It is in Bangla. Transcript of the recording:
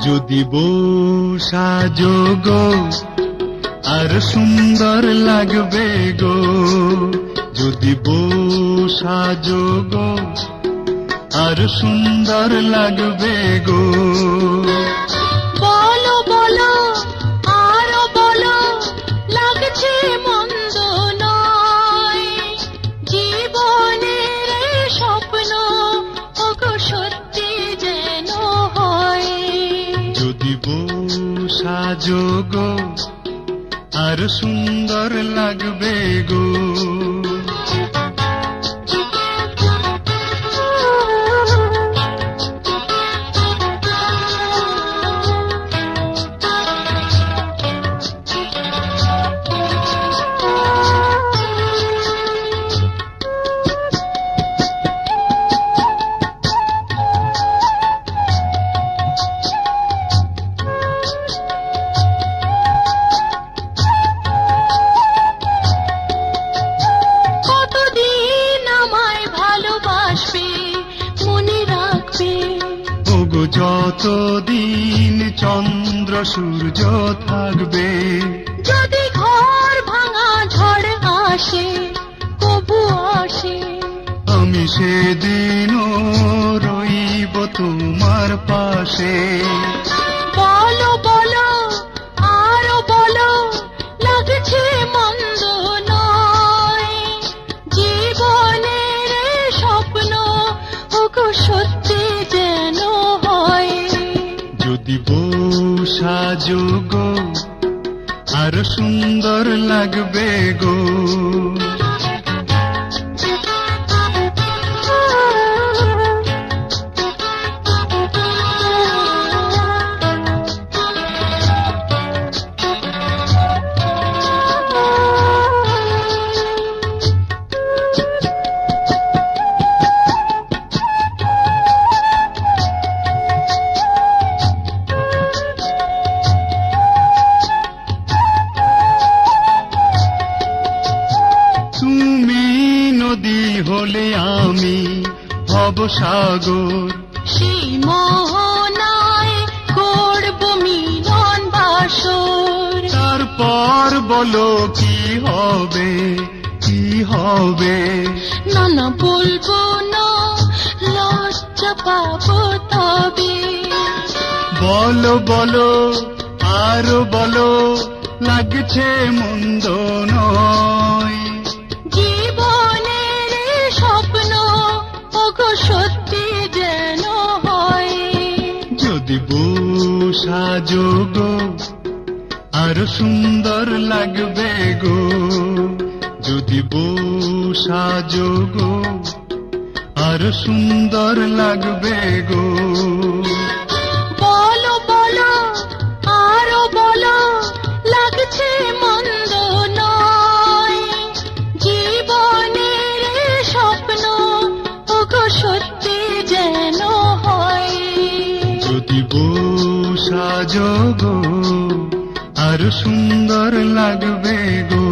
যদি বউ সাজো গো আর সুন্দর লাগবে গো, যদি বউ সাজো গো আর সুন্দর লাগবে গো। বলো বলো আরো বলো, লাগছে মন্দ নয়, জীবনের স্বপ্ন ওগো সত্যি যেন হয়। যদি বউ সাজো গো আর সুন্দর লাগবে গো। যতদিন চন্দ্র সূর্য থাকবে, যদি ঘর ভাঙা ঝড় আসে কবু আসে, আমি সেদিনও রইব তোমার পাশে। বলো বলো আরো বলো, লাগছে মন্দ নয়, জীবনের স্বপ্ন ওগো সত্যি যেন হয়। যদি বউ সাজো গো আর সুন্দর লাগবে গো। হলে আমি ভব সাগর, সেই মোহনায় করব মিলন বাসর। তারপর বলো কি হবে কি হবে, না না বলবো না, লজ্জা পাবো তবে। বলো বলো আরো বলো, লাগছে মন্দ নয়, জীবনের স্বপ্ন ওগো সত্যি যেন হয়। যদি বউ সাজো গো আর সুন্দর লাগবে গো, যদি বউ সাজো গো আর সুন্দর লাগবে গো। বলো বলো আরো বলো, লাগছে মন্দ নয়, জীবনের স্বপ্ন ওগো সত্যি যেন হয়। যদি বউ সাজো গো আর সুন্দর লাগবে গো।